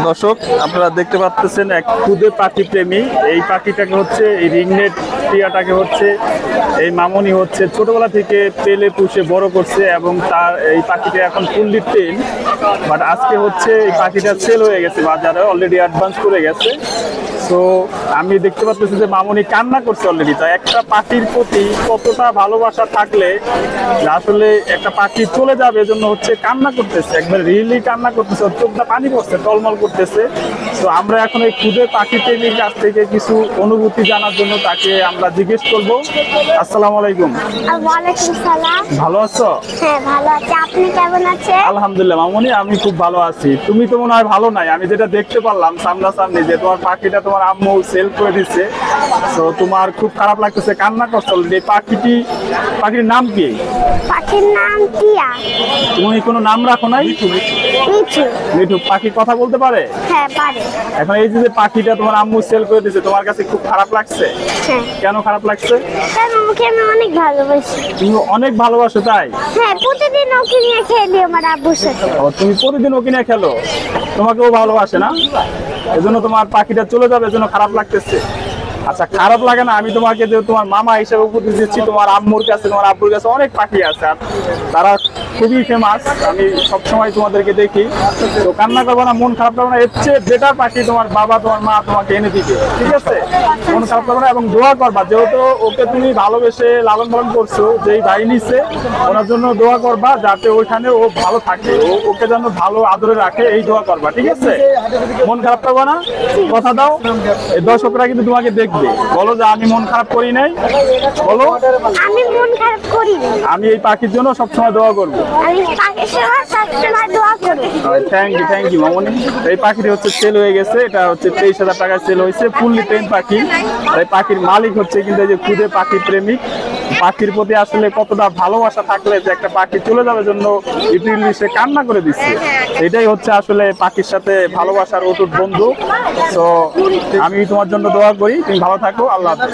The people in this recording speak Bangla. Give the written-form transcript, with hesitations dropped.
দর্শক আপনারা দেখতে পাচ্ছেন এক খুদে পাখি প্রেমী। এই পাখিটাকে হচ্ছে এই রিংনেট টিয়াটাকে হচ্ছে এই মামনি হচ্ছে ছোটবেলা থেকে পেলে পুষে বড় করছে এবং তার এই পাখিটা এখন ফুললি টেন। বাট আজকে হচ্ছে এই পাখিটা সেল হয়ে গেছে বাজারে, অলরেডি অ্যাডভান্স করে গেছে। তো আমি দেখতে পাচ্ছি যে মামনি কান্না করছে অলরেডি। তাই একটা পাখির প্রতি কতটা ভালোবাসা থাকলে আসলে একটা পাখি চলে যাবে এজন্য হচ্ছে কান্না করতেছে, একবার রিয়েলি কান্না করতেছে, চোখটা পানি পড়ছে, টলমল করতেছে। তো আমরা এখন এই খুদে পাখি প্রেমীর কাছ থেকে কিছু অনুভূতি জানার জন্য তাকে আমরা জিজ্ঞেস করবো। আসসালামু আলাইকুম। ওয়ালাইকুম সালাম। ভালো আছো? হ্যাঁ ভালো আছি, আপনি কেমন আছেন? আলহামদুলিল্লাহ মামনি, আমি খুব ভালো আছি। তুমি তো মনে হয় ভালো নাই, আমি যেটা দেখতে পারলাম সামনাসামনি যে তোমার পাখিটা তোমার আম্মু সেল করে দিচ্ছে। তো তোমার খুব খারাপ লাগতেছে, কান্না করছো। এই পাখির নাম কি? পাখির নাম টিয়া। তুমি কোনো নাম রাখো নাই? মিঠু। মিঠু পাখি কথা বলতে পারে? হ্যাঁ পারে। এখন এই যে পাখিটা তোমার আম্মু সেল করে দিচ্ছে, তোমার কাছে খুব খারাপ লাগছে? হ্যাঁ। কেন খারাপ লাগছে? কারণ ওকে আমি অনেক ভালোবাসি। তুমি অনেক ভালোবাসো তাই? হ্যাঁ, প্রতিদিন ওকে নিয়ে খেলি আমার আব্বুর সাথে। ও, তুমি প্রতিদিন ওকে নিয়ে খেলো, তোমাকেও ভালোবাসে না? এজন্য তোমার পাখিটা চলে যাবে এজন্য খারাপ লাগতেছে। আচ্ছা, খারাপ লাগে না। আমি তোমাকে যে তোমার মামা হিসেবে উপদেশ দিচ্ছি, তোমার আম্মুর কাছে তোমার আব্বুর কাছে অনেক পাখি আছে আর তারা খুবই ফেমাস। আমি সবসময় তোমাদেরকে দেখি। তো কান্না করবো না, মন খারাপ করবো না, এর চেয়ে বেটার পাখি তোমার বাবা তোমার মা তোমাকে এনে দিবে, ঠিক আছে? মন খারাপ করবো না এবং দোয়া করবা, যেহেতু ওকে তুমি ভালোবেসে লালন পালন করছো, যেই ভাই নিচ্ছে ওনার জন্য দোয়া করবা যাতে ওইখানে ও ভালো থাকে, ওকে যেন ভালো আদরে রাখে, এই দোয়া করবা, ঠিক আছে? মন খারাপ করবো না, কথা দাও। এই দর্শকরা কিন্তু তোমাকে দেখবে, বলো যে আমি মন খারাপ করি নাই, বলো। আমি মন খারাপ করি না। আমি এই পাখির জন্য সবসময় দোয়া করবো। আমি পাখির সময় সবসময় দোয়া করি। থ্যাংক ইউ মামনি। এই পাখিটি হচ্ছে সেল হয়ে গেছে, এটা হচ্ছে 23,000 টাকায় সেল হয়েছে, ফুললি টেম পাখি। এই পাখির মালিক হচ্ছে কিন্তু এই যে খুদে পাখি প্রেমিক। পাখির প্রতি আসলে কতটা ভালোবাসা থাকলে যে একটা পাখি চলে যাওয়ার জন্য ইতিমধ্যে সে কান্না করে দিচ্ছে, এটাই হচ্ছে আসলে পাখির সাথে ভালোবাসার অটুট বন্ধু। তো আমি তোমার জন্য দোয়া করি, তুমি ভালো থাকো, আল্লাহ হাফেজ।